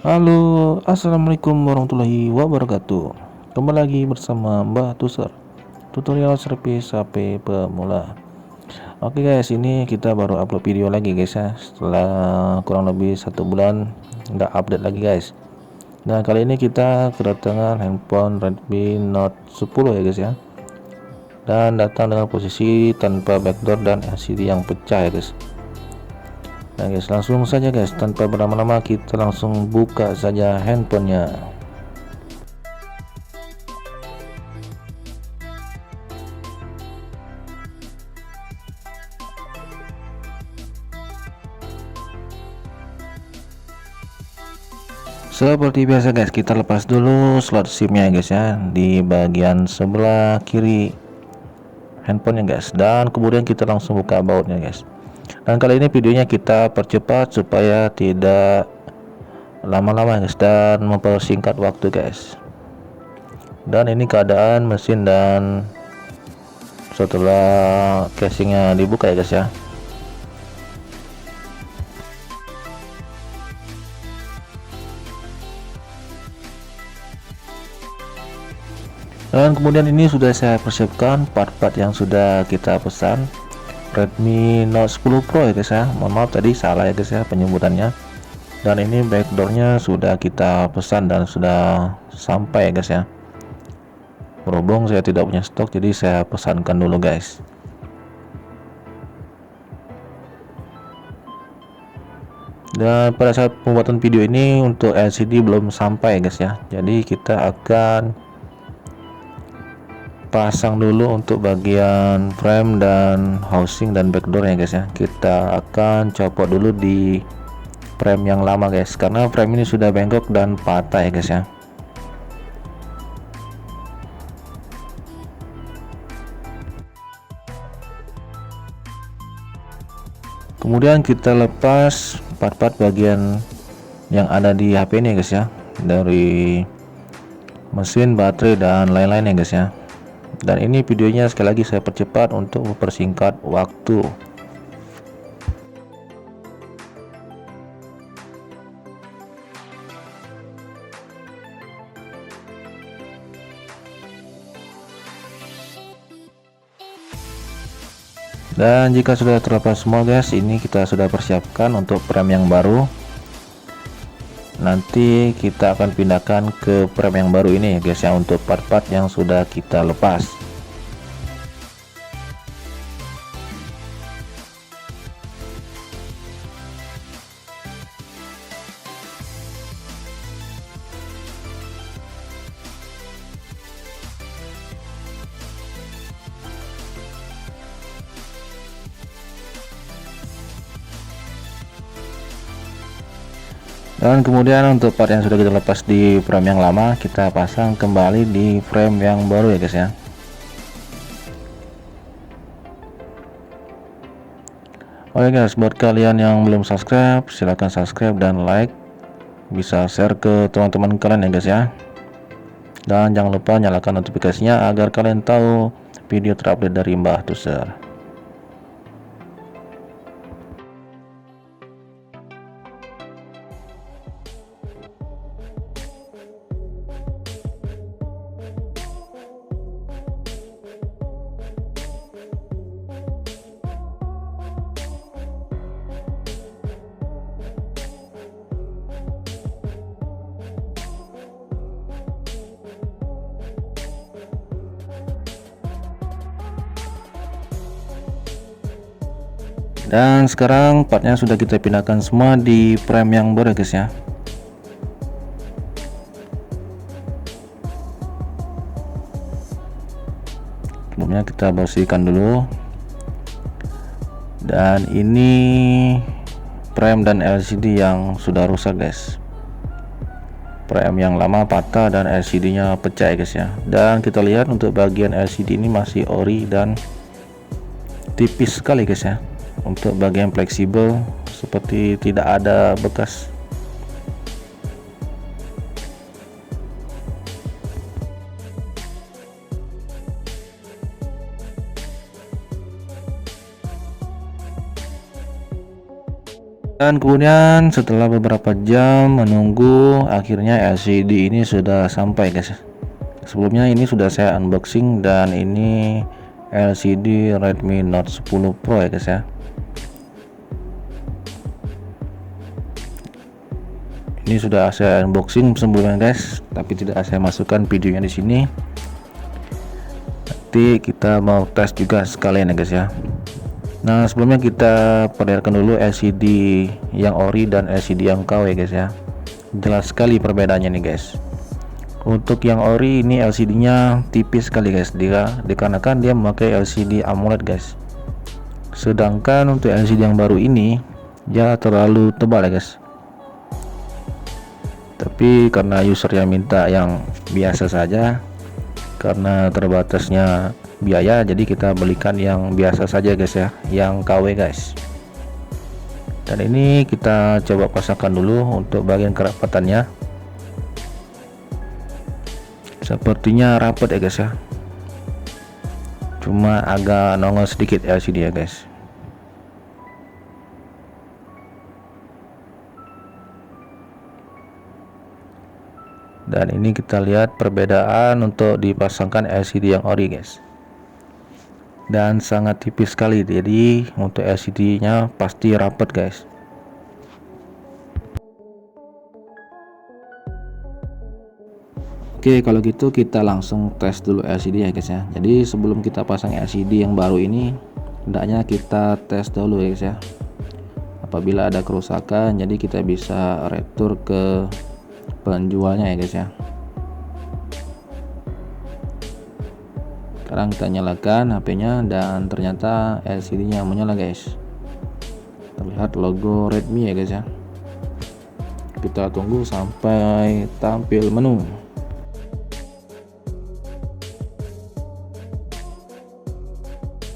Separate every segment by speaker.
Speaker 1: Halo, assalamualaikum warahmatullahi wabarakatuh. Kembali lagi bersama Mbah Tuser, tutorial servis HP pemula. Oke guys, ini kita baru upload video lagi guys ya. Setelah kurang lebih 1 bulan nggak update lagi guys. Nah kali ini kita kedatangan handphone Redmi Note 10 ya guys ya. Dan datang dengan posisi tanpa backdoor dan LCD yang pecah ya guys. Nah guys, langsung saja guys, tanpa berlama-lama kita langsung buka saja handphonenya. Seperti biasa guys, kita lepas dulu slot SIM-nya guys ya di bagian sebelah kiri handphonenya guys, dan kemudian kita langsung buka bautnya guys. Dan kali ini videonya kita percepat supaya tidak lama-lama guys dan mempersingkat waktu guys. Dan ini keadaan mesin dan setelah casingnya dibuka ya guys ya. Dan kemudian ini sudah saya persiapkan part-part yang sudah kita pesan Redmi Note 10 Pro ya guys ya. Mohon maaf tadi salah ya guys ya penyebutannya. Dan ini backdoornya sudah kita pesan dan sudah sampai ya guys ya. Berhubung saya tidak punya stok, jadi saya pesankan dulu guys. Dan pada saat pembuatan video ini untuk LCD belum sampai guys ya. Jadi kita akan pasang dulu untuk bagian frame dan housing dan backdoor ya guys ya. Kita akan copot dulu di frame yang lama guys, karena frame ini sudah bengkok dan patah ya guys ya. Kemudian kita lepas part-part bagian yang ada di HP ini ya guys ya, dari mesin, baterai dan lain-lain ya guys ya. Dan ini videonya sekali lagi saya percepat untuk mempersingkat waktu. Dan jika sudah terlepas semua guys, ini kita sudah persiapkan untuk frame yang baru. Nanti kita akan pindahkan ke frame yang baru ini ya guys ya, untuk part-part yang sudah kita lepas. Dan kemudian untuk part yang sudah kita lepas di frame yang lama, kita pasang kembali di frame yang baru ya guys ya. Oke guys, buat kalian yang belum subscribe, silahkan subscribe dan like, bisa share ke teman-teman kalian ya guys ya. Dan jangan lupa nyalakan notifikasinya agar kalian tahu video terupdate dari Mbah Tuser. Dan sekarang partnya sudah kita pindahkan semua di frame yang baru ya guys ya. Sebelumnya kita bersihkan dulu. Dan ini frame dan LCD yang sudah rusak guys. Frame yang lama patah dan LCD nya pecah ya guys ya. Dan kita lihat untuk bagian LCD ini masih ori dan tipis sekali guys ya. Untuk bagian fleksibel seperti tidak ada bekas. Dan kemudian setelah beberapa jam menunggu, akhirnya LCD ini sudah sampai guys. Sebelumnya ini sudah saya unboxing, dan ini LCD Redmi Note 10 Pro ya guys ya. Ini sudah saya unboxing sebelumnya guys, tapi tidak saya masukkan videonya di sini. Nanti kita mau tes juga sekalian ya guys ya. Nah, sebelumnya kita perlihatkan dulu LCD yang ori dan LCD yang KW guys ya. Jelas sekali perbedaannya nih guys. Untuk yang ori ini LCD-nya tipis sekali guys, dikarenakan dia memakai LCD AMOLED guys. Sedangkan untuk LCD yang baru ini ya terlalu tebal ya guys. Tapi karena user yang minta yang biasa saja, karena terbatasnya biaya, jadi kita belikan yang biasa saja guys ya, yang KW guys. Dan ini kita coba pasangkan dulu untuk bagian kerapatannya. Sepertinya rapat ya guys ya, cuma agak nongol sedikit LCD ya guys. Dan ini kita lihat perbedaan untuk dipasangkan LCD yang ori guys, dan sangat tipis sekali. Jadi untuk LCD nya pasti rapat guys. Oke, kalau gitu kita langsung tes dulu LCD ya guys ya. Jadi sebelum kita pasang LCD yang baru ini, hendaknya kita tes dulu ya guys ya. Apabila ada kerusakan, jadi kita bisa retur ke penjualnya ya guys ya. Sekarang kita nyalakan HP-nya, dan ternyata LCD-nya menyala guys. Terlihat logo Redmi ya guys ya. Kita tunggu sampai tampil menu.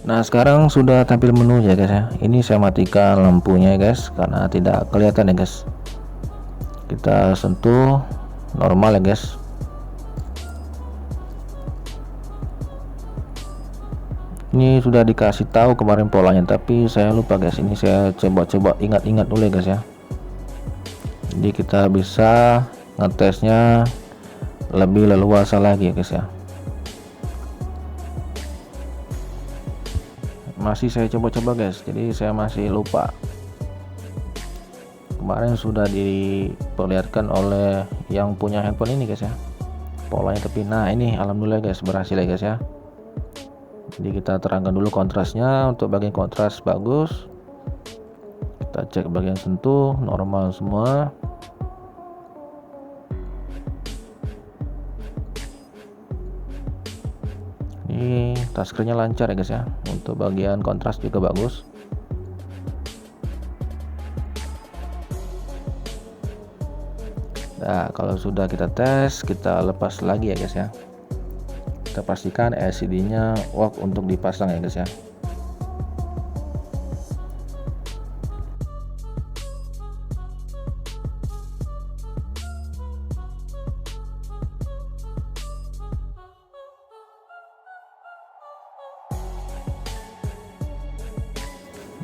Speaker 1: Nah, sekarang sudah tampil menu ya guys ya. Ini saya matikan lampunya ya guys, karena tidak kelihatan ya guys. Kita sentuh normal ya guys. Ini sudah dikasih tahu kemarin polanya, tapi saya lupa guys. Ini saya coba ingat-ingat dulu ya guys ya. Jadi kita bisa ngetesnya lebih leluasa lagi ya guys ya. Masih saya coba-coba guys, jadi saya masih lupa. Kemarin sudah diperlihatkan oleh yang punya handphone ini guys ya polanya, tapi nah ini alhamdulillah guys berhasil ya guys ya. Jadi kita terangkan dulu kontrasnya. Untuk bagian kontras bagus, kita cek bagian sentuh normal semua. Ini touchscreen-nya lancar ya guys ya. Untuk bagian kontras juga bagus. Nah, kalau sudah kita tes, kita lepas lagi ya guys ya. Kita pastikan LCD-nya work untuk dipasang ya guys ya.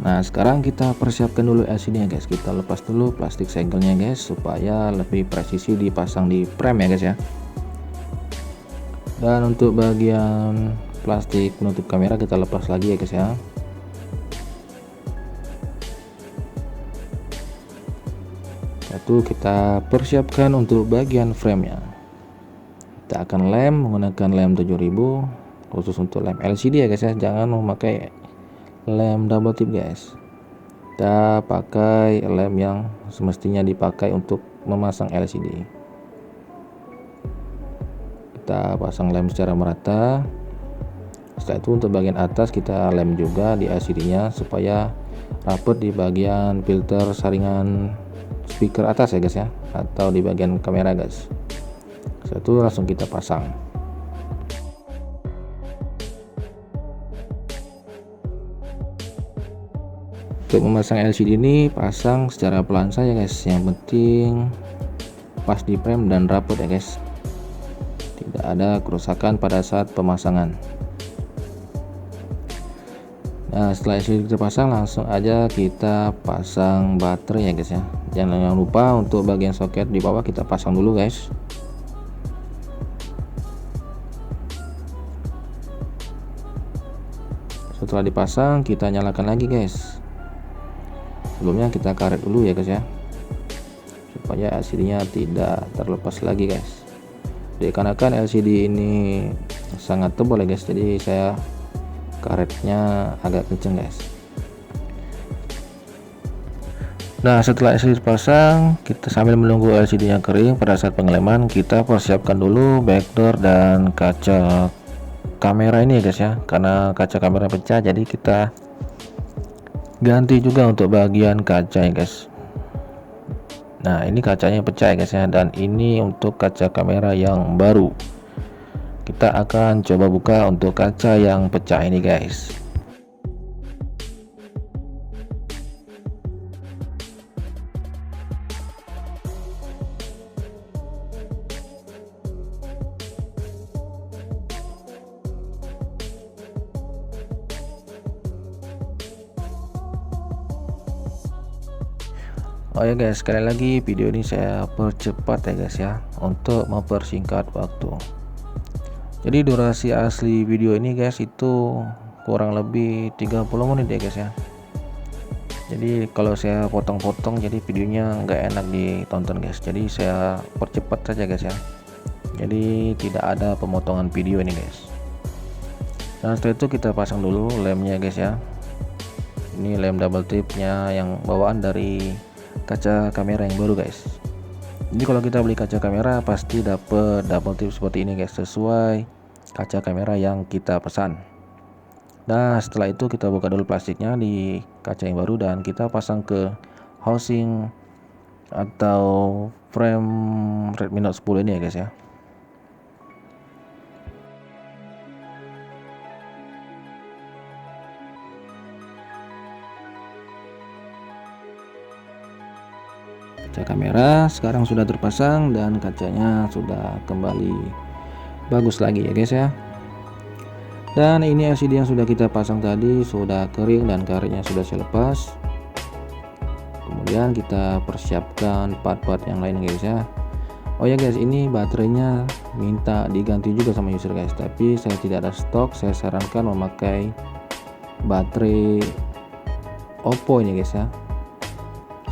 Speaker 1: Nah, sekarang kita persiapkan dulu LCD-nya guys. Kita lepas dulu plastik segelnya guys, supaya lebih presisi dipasang di frame ya guys ya. Dan untuk bagian plastik penutup kamera kita lepas lagi ya guys ya. Satu, kita persiapkan untuk bagian frame-nya. Kita akan lem menggunakan lem 7000 khusus untuk lem LCD ya guys ya. Jangan memakai lem double tip guys. Kita pakai lem yang semestinya dipakai untuk memasang LCD. Kita pasang lem secara merata. Setelah itu untuk bagian atas kita lem juga di LCD-nya supaya rapat di bagian filter saringan speaker atas ya guys ya, atau di bagian kamera guys. Setelah itu langsung kita pasang. Untuk memasang LCD ini pasang secara pelan saja guys. Yang penting pas di frame dan rapat ya guys. Tidak ada kerusakan pada saat pemasangan. Nah, setelah LCD kita pasang, langsung aja kita pasang baterai ya guys ya. Jangan lupa untuk bagian soket di bawah kita pasang dulu guys. Setelah dipasang, kita nyalakan lagi guys. Sebelumnya kita karet dulu ya guys ya, supaya LCD-nya tidak terlepas lagi guys. Dikarenakan LCD ini sangat tebal ya guys, jadi saya karetnya agak kenceng guys. Nah, setelah LCD terpasang, kita sambil menunggu LCD-nya kering. Pada saat pengeleman, kita persiapkan dulu backdoor dan kaca kamera ini ya guys ya, karena kaca kamera pecah, jadi kita ganti juga untuk bagian kaca ya guys. Nah, ini kacanya pecah ya guys ya, dan ini untuk kaca kamera yang baru. Kita akan coba buka untuk kaca yang pecah ini guys. Oh ya guys, sekali lagi video ini saya percepat ya guys ya, untuk mempersingkat waktu. Jadi durasi asli video ini guys itu kurang lebih 30 menit ya guys ya. Jadi kalau saya potong-potong jadi videonya nggak enak ditonton guys, jadi saya percepat saja guys ya. Jadi tidak ada pemotongan video ini guys. Nah, setelah itu kita pasang dulu lemnya guys ya. Ini lem double tipnya yang bawaan dari kaca kamera yang baru guys. Jadi kalau kita beli kaca kamera pasti dapat double tip seperti ini guys, sesuai kaca kamera yang kita pesan. Nah, setelah itu kita buka dulu plastiknya di kaca yang baru dan kita pasang ke housing atau frame Redmi Note 10 ini ya guys ya. Kaca kamera sekarang sudah terpasang dan kacanya sudah kembali bagus lagi ya guys ya. Dan ini LCD yang sudah kita pasang tadi sudah kering dan karetnya sudah saya lepas. Kemudian kita persiapkan part-part yang lain guys ya. Oh ya guys, ini baterainya minta diganti juga sama user guys, tapi saya tidak ada stok. Saya sarankan memakai baterai Oppo ini guys ya.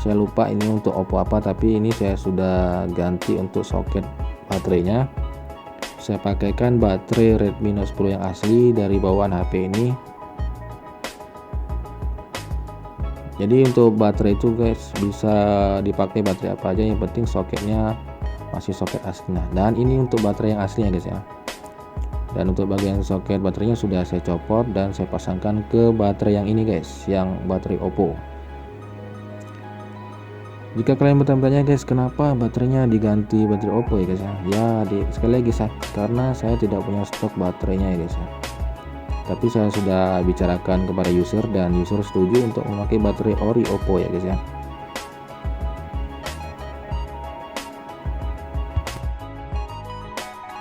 Speaker 1: Saya lupa ini untuk Oppo apa, tapi ini saya sudah ganti untuk soket baterainya. Saya pakaikan baterai Redmi Note 10 yang asli dari bawaan HP ini. Jadi untuk baterai itu guys bisa dipakai baterai apa aja, yang penting soketnya masih soket asli. Nah, dan ini untuk baterai yang aslinya guys ya. Dan untuk bagian soket baterainya sudah saya copot dan saya pasangkan ke baterai yang ini guys, yang baterai Oppo. Jika kalian bertanya guys, kenapa baterainya diganti baterai Oppo ya guys ya? Ya, sekali lagi karena saya tidak punya stok baterainya ya guys ya. Tapi saya sudah bicarakan kepada user dan user setuju untuk memakai baterai ori Oppo ya guys ya.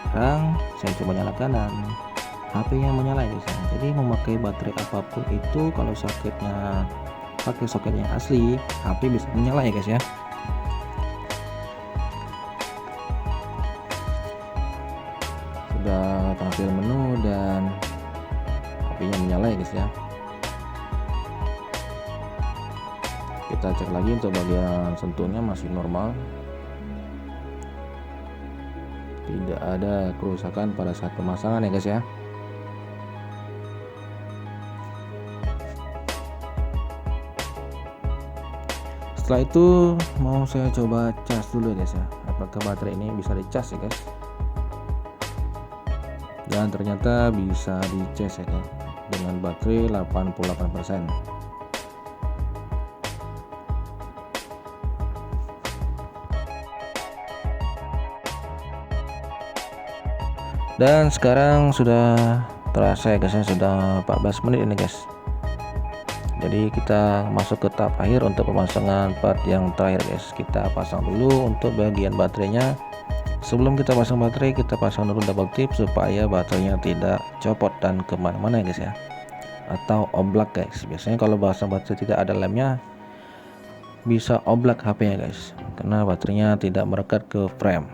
Speaker 1: Sekarang saya coba nyalakan dan HP-nya menyala ya guys ya. Jadi memakai baterai apapun itu, kalau soketnya pakai soket yang asli, HP bisa menyala ya guys ya. Sudah tampil menu dan HP-nya menyala ya guys ya. Kita cek lagi untuk bagian sentuhnya masih normal, tidak ada kerusakan pada saat pemasangan ya guys ya. Setelah itu mau saya coba cas dulu guys ya, apakah baterai ini bisa dicas ya guys. Dan ternyata bisa dicas ya guys, dengan baterai 88%. Dan sekarang sudah terasa ya guys ya, sudah 14 menit ini guys. Jadi kita masuk ke tahap akhir untuk pemasangan part yang terakhir guys. Kita pasang dulu untuk bagian baterainya. Sebelum kita pasang baterai, kita pasang dulu double tip supaya baterainya tidak copot dan kemana-mana ya guys ya. atau oblak guys. Biasanya kalau bahasa baterai tidak ada lemnya bisa oblak HP-nya guys, karena baterainya tidak merekat ke frame.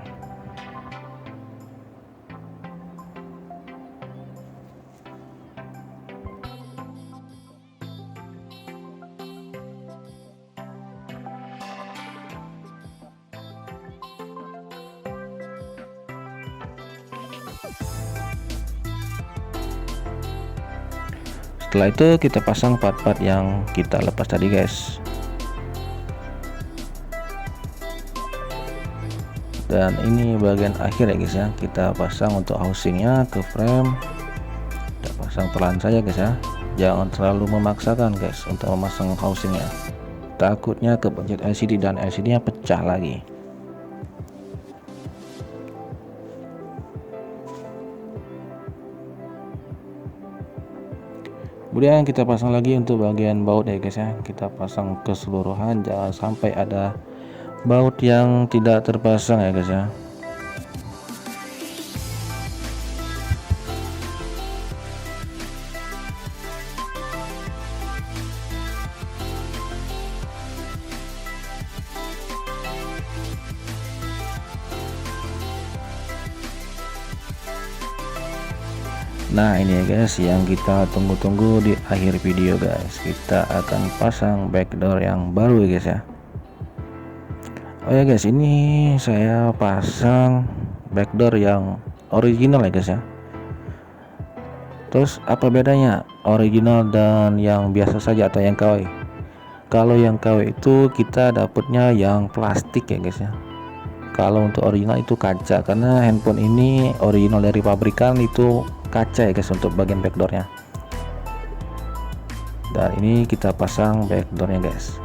Speaker 1: Setelah itu kita pasang part-part yang kita lepas tadi guys. Dan ini bagian akhir ya guys ya, kita pasang untuk housingnya ke frame. Kita pasang pelan saja guys ya, jangan terlalu memaksakan guys untuk memasang housingnya, takutnya kepencet LCD dan LCD nya pecah lagi. Kemudian kita pasang lagi untuk bagian baut ya guys ya, kita pasang keseluruhan, jangan sampai ada baut yang tidak terpasang ya guys ya. Nah ini ya guys yang kita tunggu-tunggu di akhir video guys, kita akan pasang backdoor yang baru ya guys ya. Oh ya guys, ini saya pasang backdoor yang original ya guys ya. Terus apa bedanya original dan yang biasa saja atau yang KW? Kalau yang KW itu kita dapatnya yang plastik ya guys ya. Kalau untuk original itu kaca, karena handphone ini original dari pabrikan itu kaca ya guys untuk bagian backdoornya. Dan ini kita pasang backdoornya guys.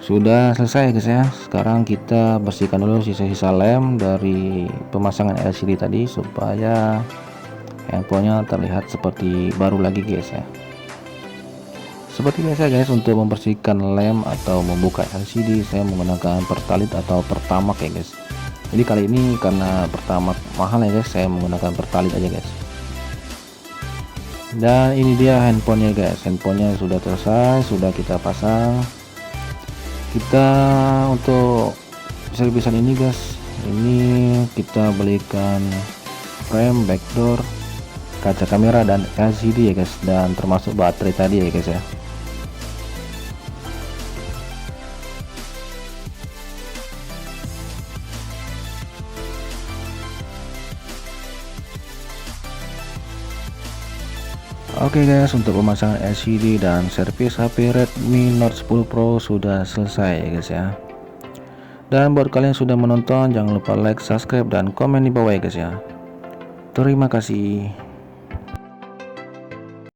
Speaker 1: Sudah selesai guys ya. Sekarang kita bersihkan dulu sisa-sisa lem dari pemasangan LCD tadi supaya handphonenya terlihat seperti baru lagi guys ya. Seperti biasa guys, untuk membersihkan lem atau membuka LCD saya menggunakan pertalit atau pertamak ya guys. Jadi kali ini karena pertamak mahal ya guys, saya menggunakan pertalit aja guys. Dan ini dia handphonenya guys, handphonenya sudah selesai, sudah kita pasang. Kita untuk servisan ini guys, ini kita belikan frame, backdoor, kaca kamera dan LCD ya guys, dan termasuk baterai tadi ya guys ya. Oke guys, untuk pemasangan LCD dan servis HP Redmi Note 10 Pro sudah selesai ya guys ya. Dan buat kalian yang sudah menonton, jangan lupa like, subscribe, dan komen di bawah ya guys ya. Terima kasih.